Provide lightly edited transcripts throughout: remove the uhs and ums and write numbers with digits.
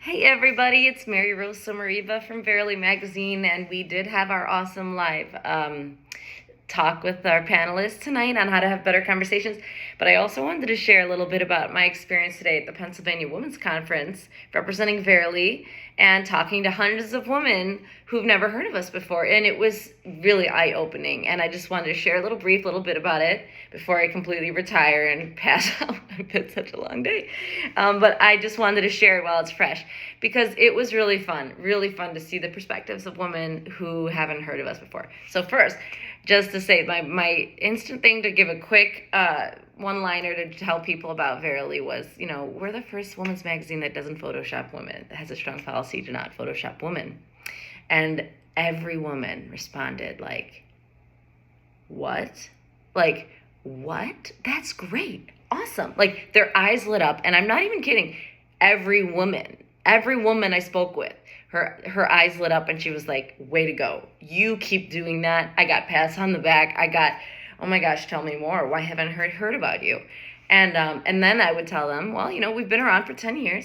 Hey everybody, it's Mary Rose Somarriba from Verily magazine, and we did have our awesome live talk with our panelists tonight on how to have better conversations. But I also wanted to share a little bit about my experience today at the Pennsylvania Women's Conference, representing Verily, and talking to hundreds of women who've never heard of us before. And it was really eye-opening. And I just wanted to share a little bit about it before I completely retire and pass out. It's been such a long day. But I just wanted to share it while it's fresh, because it was really fun to see the perspectives of women who haven't heard of us before. So first, just to say, my instant thing to give a quick one-liner to tell people about Verily was, we're the first women's magazine that doesn't Photoshop women, that has a strong policy to not Photoshop women. And every woman responded like, what? Like, what? That's great. Awesome. Like, their eyes lit up, and I'm not even kidding. Every woman I spoke with, her eyes lit up, and she was like, way to go. You keep doing that. I got pats on the back. I got, oh my gosh, tell me more. Why haven't I heard about you? And then I would tell them, well, we've been around for 10 years.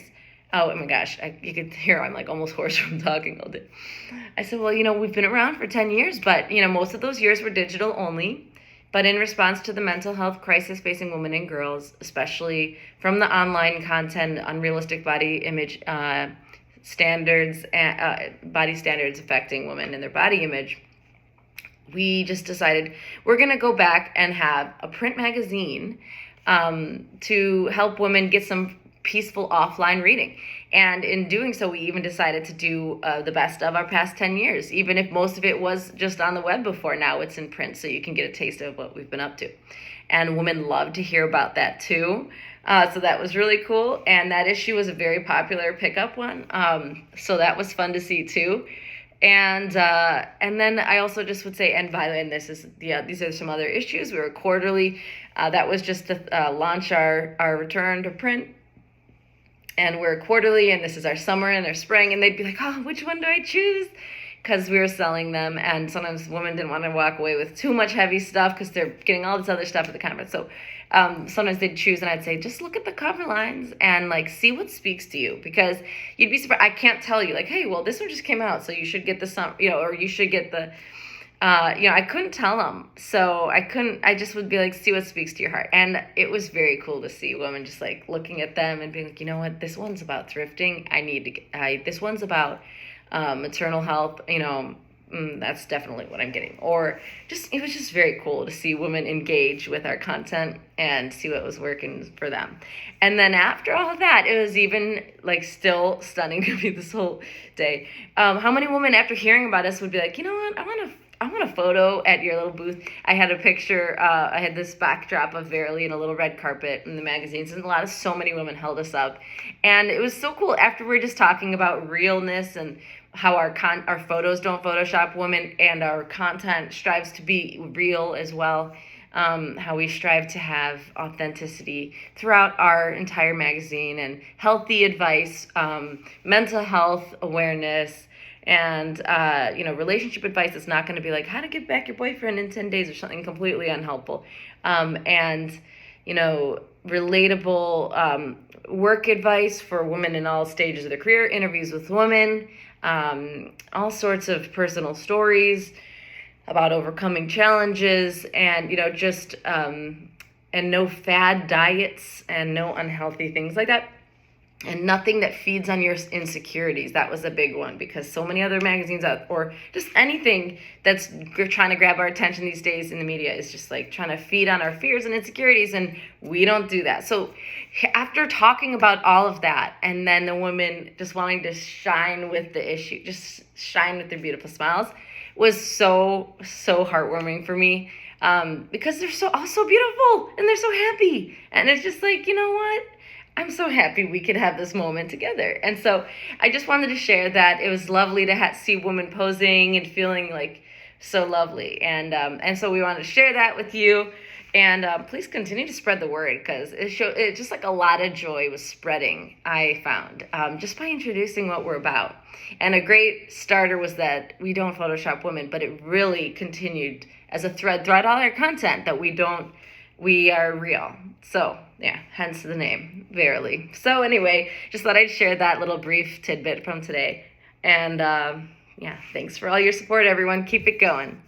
Oh my gosh, you could hear I'm like almost hoarse from talking all day. I said, well, we've been around for 10 years, but, most of those years were digital only. But in response to the mental health crisis facing women and girls, especially from the online content, unrealistic body image standards, body standards affecting women and their body image, we just decided we're going to go back and have a print magazine to help women get some peaceful offline reading. And in doing so, we even decided to do the best of our past 10 years, even if most of it was just on the web before. Now it's in print, so you can get a taste of what we've been up to. And women love to hear about that too. So that was really cool. And that issue was a very popular pickup one. So that was fun to see too. And then I also just would say, and by the way, these are some other issues. We were quarterly. That was just to launch our return to print. And we're quarterly, and this is our summer and our spring, and they'd be like, oh, which one do I choose? Because we were selling them, and sometimes women didn't want to walk away with too much heavy stuff because they're getting all this other stuff at the conference. So sometimes they'd choose, and I'd say, just look at the cover lines and see what speaks to you, because you'd be surprised. I can't tell you, hey, well, this one just came out, so you should get the or you should get the. I couldn't tell them. So I just would be see what speaks to your heart. And it was very cool to see women just looking at them and being like, you know what, this one's about thrifting. This one's about maternal health. That's definitely what I'm getting. Or it was just very cool to see women engage with our content and see what was working for them. And then after all of that, it was even still stunning to me this whole day. How many women after hearing about us would be like, you know what, I want a photo at your little booth. I had a picture, I had this backdrop of Verily in a little red carpet in the magazines, and so many women held us up. And it was so cool after we're just talking about realness and how our photos don't Photoshop women, and our content strives to be real as well. How we strive to have authenticity throughout our entire magazine, and healthy advice, mental health awareness, and relationship advice. It's not going to be how to get back your boyfriend in 10 days or something completely unhelpful. And relatable work advice for women in all stages of their career, interviews with women, all sorts of personal stories about overcoming challenges, and and no fad diets and no unhealthy things like that. And nothing that feeds on your insecurities. That was a big one, because so many other magazines or just anything that's trying to grab our attention these days in the media is just trying to feed on our fears and insecurities, and we don't do that. So after talking about all of that, and then the women just wanting to shine with the issue, just shine with their beautiful smiles, was so heartwarming for me, because they're all so beautiful, and they're so happy. And it's just you know what? I'm so happy we could have this moment together. And so I just wanted to share that. It was lovely to see women posing and feeling so lovely. And so we wanted to share that with you. And please continue to spread the word, because it just a lot of joy was spreading, I found, just by introducing what we're about. And a great starter was that we don't Photoshop women, but it really continued as a thread throughout all our content, that we don't we are real. So, yeah, hence the name, Verily. So anyway, just thought I'd share that little brief tidbit from today. And yeah, thanks for all your support, everyone. Keep it going.